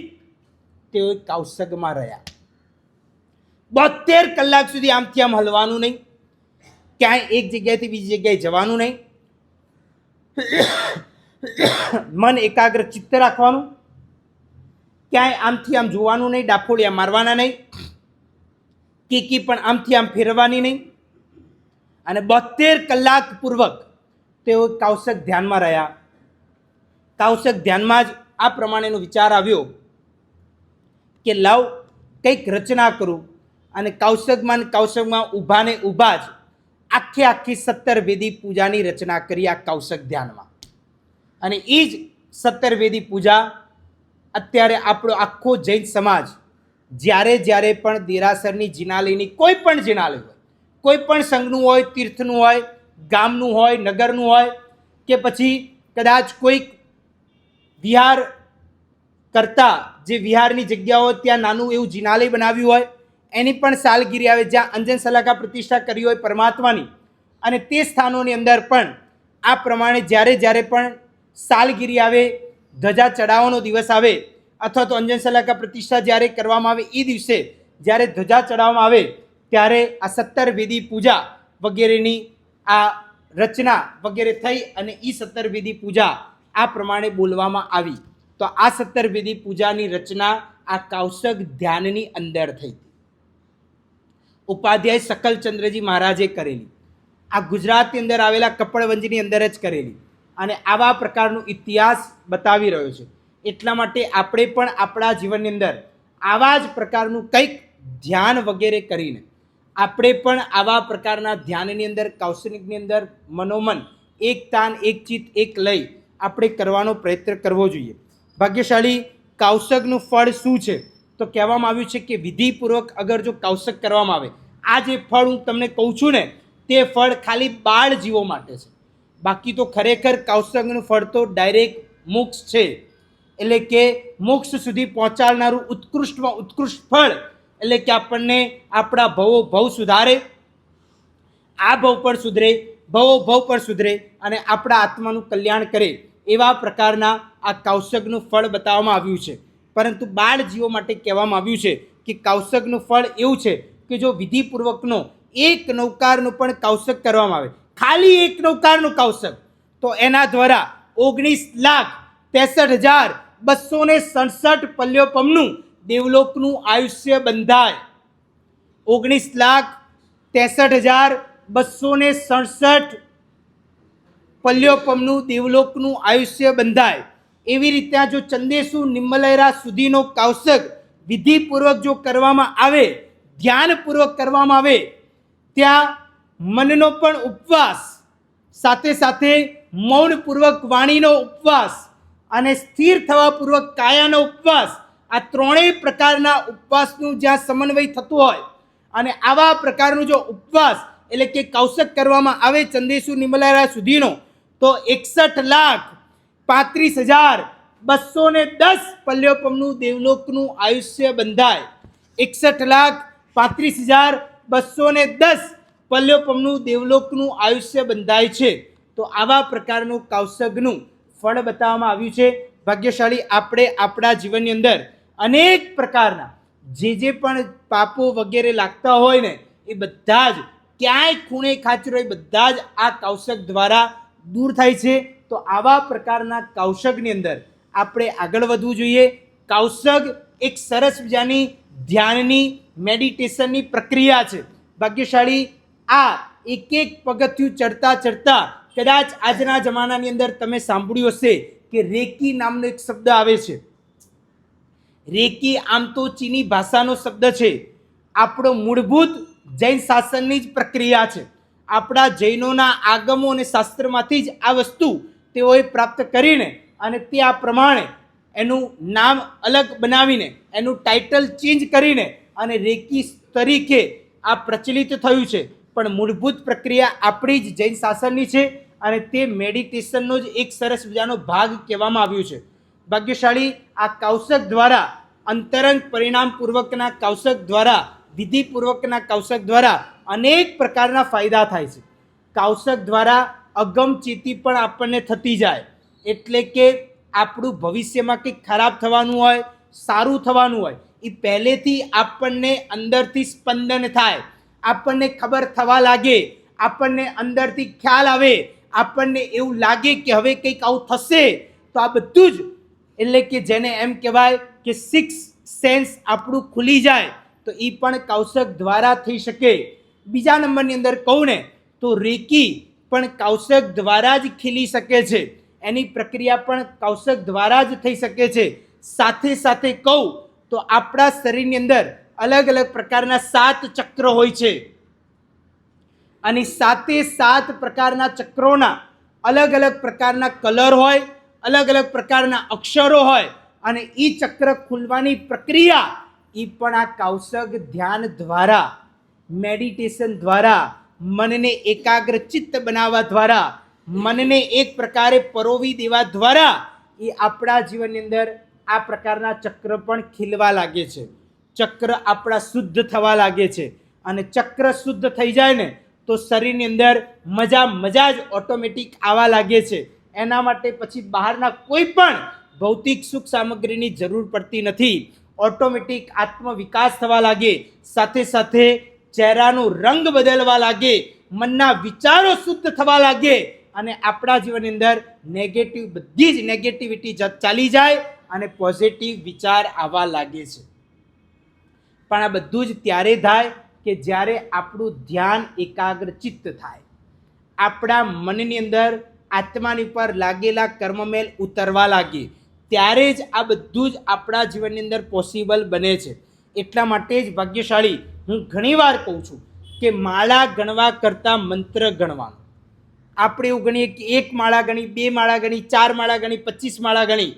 A: તેઓ કૌશગમાં રહ્યા. 72 કલાક સુધી આમથી આમ હલવાનું નહીં, ક્યાંય એક જગ્યાએથી બીજી જગ્યાએ જવાનું નહીં, મન એકાગ્ર ચિત્ત રાખવાનું, ક્યાંય આમથી આમ જોવાનું નહીં, ડાફોડિયા મારવાના નહીં, કીકી પણ આમથી આમ ફેરવાની નહીં. અને 72 કલાક પૂર્વક તેઓ કૌશગ ધ્યાનમાં રહ્યા. કૌશગ ધ્યાનમાં જ આ પ્રમાણેનો વિચાર આવ્યો કે લાવ કંઈક રચના કરું. અને કૌશગમાં ઊભા ને ઊભા જ આખી 17 વેદી પૂજાની રચના કરી આ કૌશગ ધ્યાનમાં. અને એ જ 17 વેદી પૂજા અત્યારે આપણો આખો જૈન સમાજ જ્યારે પણ દેરાસરની જિનાલયની કોઈ પણ જિનાલય હોય, કોઈ પણ સંઘનું હોય, તીર્થનું હોય, ગામનું હોય, નગરનું હોય, કે પછી કદાચ કોઈક વિહાર કરતા જે વિહારની જગ્યાઓ ત્યાં નાનું એવું જિનાલય બનાવ્યું હોય, એની પણ સાલગીરી આવે જ્યાં અંજન સલાકા પ્રતિષ્ઠા કરી હોય પરમાત્માની. અને તે સ્થાનોની અંદર પણ આ પ્રમાણે જ્યારે પણ સાલગીરી આવે, ધજા ચડાવવાનો દિવસ આવે અથવા તો અંજન સલાકા પ્રતિષ્ઠા જ્યારે કરવામાં આવે એ દિવસે જ્યારે ધજા ચડાવવામાં આવે ત્યારે આ 17 વેદી પૂજા વગેરેની આ રચના વગેરે થઈ અને એ 17 વેદી પૂજા આ પ્રમાણે બોલવામાં આવી. તો આ 17 વેદી પૂજાની રચના આ કૌશક ધ્યાનની અંદર થઈ. ઉપાધ્યાય સકલચંદ્રજી મહારાજે કરેલી, આ ગુજરાતની અંદર આવેલા કપડવંજની અંદર જ કરેલી, અને આવા પ્રકારનો ઇતિહાસ બતાવી રહ્યો છે. એટલા માટે આપણે પણ આપણા જીવનની અંદર આવા જ પ્રકારનું કંઈક ધ્યાન વગેરે કરીને આપણે પણ આવા પ્રકારના ધ્યાનની અંદર કૌશનિકની અંદર મનોમન એક તાન એક ચિત્ત એક લઈ આપણે કરવાનો પ્રયત્ન કરવો જોઈએ. ભાગ્યશાળી કૌશકનું ફળ શું છે તો કહેવામાં આવ્યું છે કે વિધિપૂર્વક અગર જો કૌશક કરવામાં આવે, આ જે ફળ હું તમને કહું છું ને તે ફળ ખાલી બાળ જીવો માટે છે. બાકી તો ખરેખર કૌશકનું ફળ તો ડાયરેક્ટ મોક્ષ છે, એટલે કે મોક્ષ સુધી પહોંચાડનારું ઉત્કૃષ્ટમાં ઉત્કૃષ્ટ ફળ, એટલે કે આપણને આપણા ભવ સુધારે, આ ભવ પર સુધરે, ભવ પર સુધરે અને આપણા આત્માનું કલ્યાણ કરે, એવા પ્રકારના આ કૌશકનું ફળ બતાવવામાં આવ્યું છે. પરંતુ બાળ જીવો માટે કહેવામાં આવ્યું છે કે કૌશકનું ફળ એવું છે કે જો વિધિપૂર્વકનો એક નૌકારનું પણ કૌશક કરવામાં આવે, ખાલી એક નૌકારનું કૌશક, તો એના દ્વારા 19,63,267 પલ્યોપમનું દેવલોકનું આયુષ્ય બંધાય. 19,63,267 પલ્યોપમનું દેવલોકનું આયુષ્ય બંધાય. એવી રીતના જો ચંદેસુ નિમ્મલૈરા સુધીનો કૌશક વિધિપૂર્વક જો કરવામાં આવે, ધ્યાનપૂર્વક કરવામાં આવે, ત્યાં મનનો પણ ઉપવાસ, સાથે સાથે મૌનપૂર્વક વાણીનો ઉપવાસ અને સ્થિર થવાપૂર્વક કાયાનો ઉપવાસ, આ ત્રણેય પ્રકારના ઉપવાસનું જ્યાં સમન્વય થતું હોય અને આવા પ્રકારનું જો ઉપવાસ એટલે કે કૌશક કરવામાં આવે ચંદેસુ નિમ્મલૈરા સુધીનો, તો 61,35,210 પલ્યોપમનું દેવલોકનું આયુષ્ય બંધાય. 61,35,210 પલ્યોપમનું દેવલોકનું આયુષ્ય બંધાય છે. તો આવા પ્રકારનું કૌશકનું ફળ બતાવવામાં આવ્યું છે. ભાગ્યશાળી આપણે આપણા જીવનની અંદર અનેક પ્રકારના જે પણ પાપો વગેરે લાગતા હોય ને, એ બધા જ ક્યાંય ખૂણે ખાચરો એ બધા જ આ કૌશક દ્વારા દૂર થાય છે. તો આવા પ્રકારના કૌશકની અંદર આપણે આગળ વધવું જોઈએ. કૌશક એક સરસ મજાની ધ્યાનની મેડિટેશનની પ્રક્રિયા છે. ભાગ્યશાળી આ એક એક પગથિયું ચડતા ચડતા કદાચ આજના જમાનાની અંદર તમે સાંભળ્યું હશે કે રેકી નામનો એક શબ્દ આવે છે. રેકી આમ તો ચીની ભાષાનો શબ્દ છે, આપણો મૂળભૂત જૈન શાસનની જ પ્રક્રિયા છે. આપણા જૈનોના આગમો અને શાસ્ત્રમાંથી જ આ વસ્તુ તેઓએ પ્રાપ્ત કરીને અને તે આ પ્રમાણે એનું નામ અલગ બનાવીને એનું ટાઇટલ ચેન્જ કરીને અને રેકી તરીકે આ પ્રચલિત થયું છે. પણ મૂળભૂત પ્રક્રિયા આપણી જ જૈન શાસનની છે અને તે મેડિટેશનનો જ એક સરસ મજાનો ભાગ કહેવામાં આવ્યું છે. ભાગ્યશાળી આ કૌશક દ્વારા, અંતરંગ પરિણામપૂર્વકના કૌશક દ્વારા, વિધિપૂર્વકના કૌશક દ્વારા અનેક પ્રકારના ફાયદા થાય છે. કૌશક દ્વારા અગમચેતી પણ આપણને થતી જાય, એટલે કે આપણું ભવિષ્યમાં કંઈક ખરાબ થવાનું હોય, સારું થવાનું હોય, એ પહેલેથી આપણને અંદરથી સ્પંદન થાય, આપણને ખબર થવા લાગે, આપણને અંદરથી ખ્યાલ આવે, આપણને એવું લાગે કે હવે કંઈક આવું થશે. તો આ બધું જ એટલે કે જેને એમ કહેવાય કે સિક્સ સેન્સ આપણું ખુલી જાય, તો એ પણ કૌશક દ્વારા થઈ શકે. બીજા નંબરની અંદર કહું ને તો રેકી પણ કૌશક દ્વારા જ ખીલી શકે છે, એની પ્રક્રિયા પણ કૌશક દ્વારા જ થઈ શકે છે. સાથે સાથે કહું તો આપણા શરીરની અંદર અલગ અલગ પ્રકારના 7 ચક્ર હોય છે અને 7 પ્રકારના ચક્રોના અલગ અલગ પ્રકારના કલર હોય, અલગ અલગ પ્રકારના અક્ષરો હોય અને એ ચક્ર ખુલવાની પ્રક્રિયા એ પણ આ કૌશક ધ્યાન દ્વારા, મેડિટેશન દ્વારા, મનને એકાગ્રચિત્ત બનાવવા દ્વારા, મનને એક પ્રકારે પરોવી દેવા દ્વારા એ આપણા જીવનની અંદર આ પ્રકારના ચક્ર પણ ખીલવા લાગે છે. ચક્ર આપણા શુદ્ધ થવા લાગે છે અને ચક્ર શુદ્ધ થઈ જાય ને તો શરીરની અંદર મજા જ ઓટોમેટિક આવવા લાગે છે. એના માટે પછી બહારના કોઈ પણ ભૌતિક સુખ સામગ્રીની જરૂર પડતી નથી. ઓટોમેટિક આત્મવિકાસ થવા લાગે, સાથે સાથે ચહેરાનો રંગ બદલવા લાગે, મનના વિચારો શુદ્ધ થવા લાગે અને આપણા જીવનની અંદર બધી જ નેગેટિવિટી ચાલી જાય અને પોઝિટિવ વિચાર આવવા લાગે છે. પણ આ બધું જ ત્યારે થાય કે જ્યારે આપણું ધ્યાન એકાગ્રચિત્ત થાય, આપણા મનની અંદર આત્માની પર લાગેલા કર્મમેલ ઉતરવા લાગે, ત્યારે જ આ બધું જ આપણા જીવનની અંદર પોસિબલ બને છે. એટલા માટે જ ભાગ્યશાળી હું ઘણીવાર કહું છું કે માળા ગણવા કરતાં મંત્ર ગણવાનો. આપણે એવું ગણીએ કે 1 માળા ગણી, 2 માળા ગણી, 4 માળા ગણી, 25 માળા ગણી,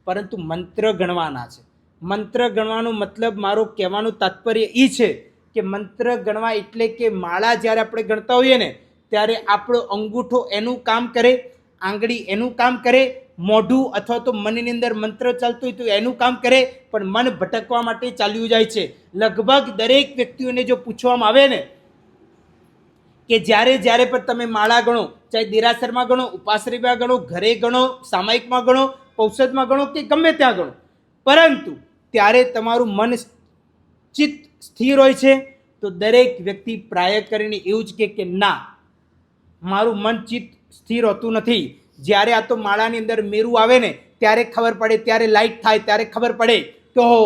A: પરંતુ મંત્ર ગણવાના છે. મંત્ર ગણવાનો મતલબ, મારો કહેવાનું તાત્પર્ય એ છે કે મંત્ર ગણવા એટલે કે માળા જ્યારે આપણે ગણતા હોઈએ ને ત્યારે આપણો અંગૂઠો એનું કામ કરે, આંગળી એનું કામ કરે, મોઢું અથવા તો મનની અંદર મંત્ર ચાલતો હોય તો એનું કામ કરે, પણ મન ભટકવા માટે ચાલ્યું જાય છે. લગભગ દરેક વ્યક્તિઓને જો પૂછવામાં આવે ને કે જ્યારે જ્યારે પણ તમે માળા ગણો, ચાહે દેરાસરમાં ગણો, ઉપાશ્રયમાં ગણો, ઘરે ગણો, સામાયિકમાં ગણો, પૌષદમાં ગણો કે ગમે ત્યાં ગણો, પરંતુ ત્યારે તમારું મન ચિત્ત સ્થિર હોય છે. તો દરેક વ્યક્તિ પ્રાય કરીને એવું જ કે ના, મારું મન ચિત્ત સ્થિર હોતું નથી. જ્યારે આ તો માળાની અંદર મેરું આવે ને ત્યારે ખબર પડે, ત્યારે લાઇટ થાય ત્યારે ખબર પડે કે હો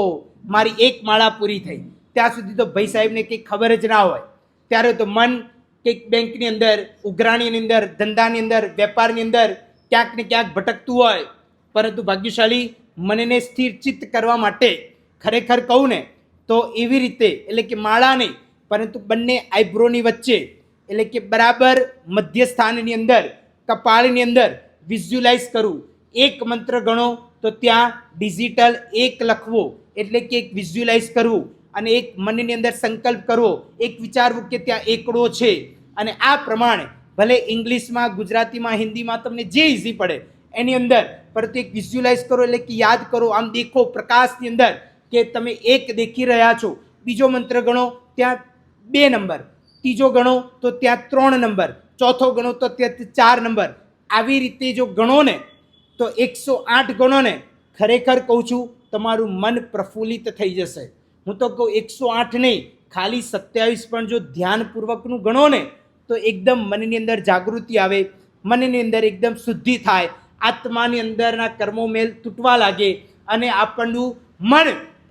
A: મારી 1 માળા પૂરી થઈ. ત્યાં સુધી તો ભાઈ સાહેબને કંઈ ખબર જ ના હોય. ત્યારે તો મન કંઈક બેંકની અંદર, ઉઘરાણીની અંદર, ધંધાની અંદર, વેપારની અંદર ક્યાંક ને ક્યાંક ભટકતું હોય. પરંતુ ભાગ્યશાળી મનને સ્થિર ચિત્ત કરવા માટે ખરેખર કહું ને તો એવી રીતે, એટલે કે માળા નહીં પરંતુ બંને આઈબ્રોની વચ્ચે, એટલે કે બરાબર મધ્ય સ્થાનની અંદર, કપાળની અંદર વિઝ્યુલાઇઝ કરવું. એક મંત્ર ગણો તો ત્યાં ડિજિટલ 1 લખવો, એટલે કે એક વિઝ્યુલાઇઝ કરવું, અને એક મનની અંદર સંકલ્પ કરવો, એક વિચારવું કે ત્યાં એકડો છે. અને આ પ્રમાણે ભલે ઇંગ્લિશમાં, ગુજરાતીમાં, હિન્દીમાં તમને જે ઇઝી પડે એની અંદર, પરંતુ એક વિઝ્યુલાઇઝ કરો, એટલે કે યાદ કરો. આમ દેખો પ્રકાશની અંદર કે તમે 1 દેખી રહ્યા છો. બીજો મંત્ર ગણો ત્યાં 2 નંબર, ત્રીજો ગણો તો ત્યાં 3 નંબર, ચોથો ગણો તો ત્યાં 4 નંબર. આવી રીતે જો ગણો ને તો 108 ગણો ને, ખરેખર કહું છું તમારું મન પ્રફુલ્લિત થઈ જશે. હું તો કહું 108 નહીં, ખાલી 27 પણ જો ધ્યાનપૂર્વકનું ગણો ને તો એકદમ મનની અંદર જાગૃતિ આવે, મનની અંદર એકદમ શુદ્ધિ થાય, આત્માની અંદરના કર્મોમેલ તૂટવા લાગે અને આપણનું મન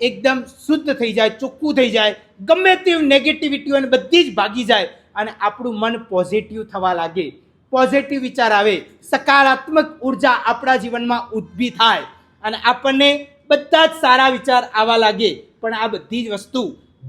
A: એકદમ શુદ્ધ થઈ જાય, ચોખ્ખું થઈ જાય, ગમે તેવી નેગેટિવિટીઓ બધી જ ભાગી જાય અને આપણું મન પોઝિટિવ થવા લાગે. પોઝિટિવ વિચાર આવે, સકારાત્મક ઉર્જા આપણા જીવનમાં ઉદ્ભી થાય અને આપણને બધા જ સારા વિચાર આવવા લાગે. પણ આ બધી જ વસ્તુ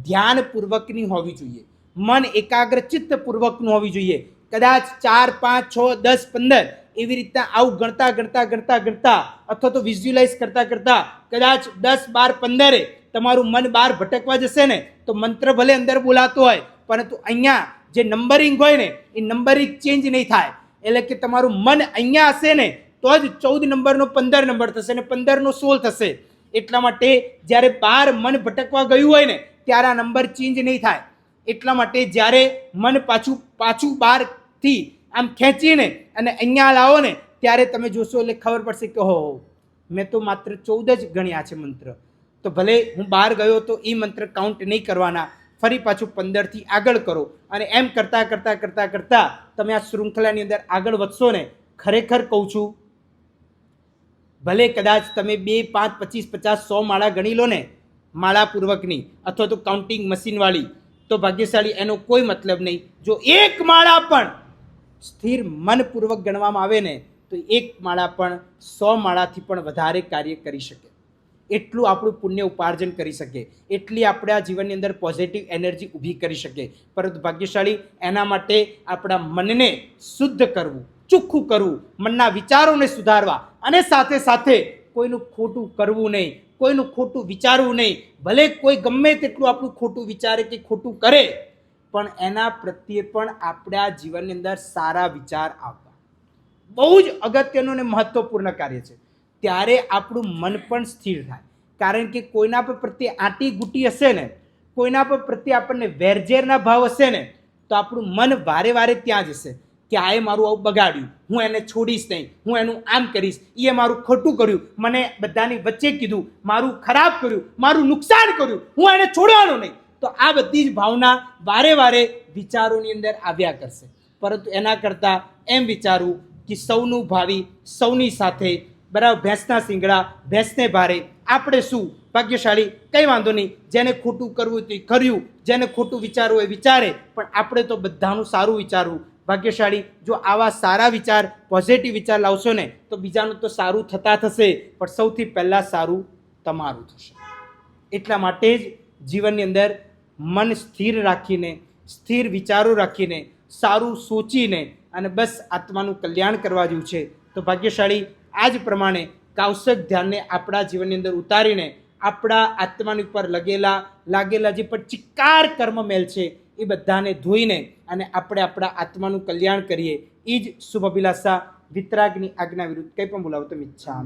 A: ધ્યાનપૂર્વકની હોવી જોઈએ, મન એકાગ્રચિત્તપૂર્વકનું હોવી જોઈએ. કદાચ 4, 5, 6, 10, 15 એવી રીતના આવું ગણતા ગણતા ગણતા ગણતા અથવા તો વિઝ્યુલાઇઝ કરતા કરતા કદાચ 10, 12, 15 તમારું મન બહાર ભટકવા જશે ને તો મંત્ર ભલે અંદર બોલાતો હોય, પરંતુ અહીંયા જે નંબરિંગ હોય ને એ નંબરિંગ ચેન્જ નહીં થાય. એટલે કે તમારું મન અહીંયા હશે ને તો જ 14 નંબરનો 15 નંબર થશે ને 15નો 16 થશે. એટલા માટે જ્યારે બહાર મન ભટકવા ગયું હોય ને ત્યારે આ નંબર ચેન્જ નહીં થાય. એટલા માટે જ્યારે મન પાછું બહારથી આમ ખેંચીને અને અહીંયા લાવો ને ત્યારે તમે જોશો એટલે ખબર પડશે કે હો મેં તો માત્ર 14 જ ગણ્યા છે મંત્ર. તો ભલે હું બહાર ગયો તો એ મંત્ર કાઉન્ટ નહીં કરવાના, ફરી પાછું 15થી આગળ કરો અને એમ કરતાં કરતાં કરતાં કરતાં તમે આ શૃંખલાની અંદર આગળ વધશો ને. ખરેખર કહું છું, ભલે કદાચ તમે 2, 5, 25, 50, 100 માળા ગણી લો ને માળાપૂર્વકની અથવા તો કાઉન્ટિંગ મશીનવાળી, તો ભાગ્યશાળી એનો કોઈ મતલબ નહીં. જો 1 માળા પણ સ્થિર મનપૂર્વક ગણવામાં આવે ને તો 1 માળા પણ 100 માળાથી પણ વધારે કાર્ય કરી શકે. એટલું આપણું પુણ્ય ઉપાર્જન કરી શકે, એટલી આપણા જીવનની અંદર પોઝિટિવ એનર્જી ઊભી કરી શકે. પરંતુ ભાગ્યશાળી એના માટે આપણા મનને શુદ્ધ કરવું, ચોખ્ખું કરવું, મનના વિચારોને સુધારવા અને સાથે સાથે કોઈનું ખોટું કરવું નહીં, કોઈનું ખોટું વિચારવું નહીં. ભલે કોઈ ગમે તેટલું આપણું ખોટું વિચારે કે ખોટું કરે, પણ એના પ્રત્યે પણ આપણા જીવનની અંદર સારા વિચાર આવવા બહુ જ અગત્યનું અને મહત્વપૂર્ણ કાર્ય છે. ત્યારે આપણું મન પણ સ્થિર થાય. કારણ કે કોઈના પર પ્રત્યે આંટી ગુટી હશે ને, કોઈના પર પ્રત્યે આપણને વેરઝેરના ભાવ હશે ને તો આપણું મન વારે વારે ત્યાં જશે કે આ મારું આવું બગાડ્યું, હું એને છોડીશ નહીં, હું એનું આમ કરીશ, એ મારું ખોટું કર્યું, મને બધાની વચ્ચે કીધું, મારું ખરાબ કર્યું, મારું નુકસાન કર્યું, હું એને છોડવાનો નહીં. તો આ બધી જ ભાવના વારે વારે વિચારોની અંદર આવ્યા કરશે. પરંતુ એના કરતાં એમ વિચારવું કે સૌનું ભાવિ, સૌની સાથે બરાબર, ભેંસના શિંગડા ભેંસને ભારે. આપણે શું ભાગ્યશાળી, કંઈ વાંધો નહીં, જેને ખોટું કરવું તે કર્યું, જેને ખોટું વિચારવું એ વિચારે, પણ આપણે તો બધાનું સારું વિચારવું. ભાગ્યશાળી, જો આવા સારા વિચાર, પોઝિટિવ વિચાર લાવશો ને તો બીજાનું તો સારું થતા થશે, પણ સૌથી પહેલાં સારું તમારું થશે. એટલા માટે જ જીવનની અંદર મન સ્થિર રાખીને, સ્થિર વિચારો રાખીને, સારું સોચીને અને બસ આત્માનું કલ્યાણ કરવા જેવું છે. તો ભાગ્યશાળી, આ જ પ્રમાણે કાૌશક ધ્યાનને આપણા જીવનની અંદર ઉતારીને આપણા આત્માની ઉપર લાગેલા જે પણ ચિક્કાર કર્મ મેલ છે એ બધાને ધોઈને અને આપણે આપણા આત્માનું કલ્યાણ કરીએ. એ જ શુભ અભિલાષા. વિતરાગની આજ્ઞા વિરુદ્ધ કંઈ પણ બોલાવો તો ઈચ્છા.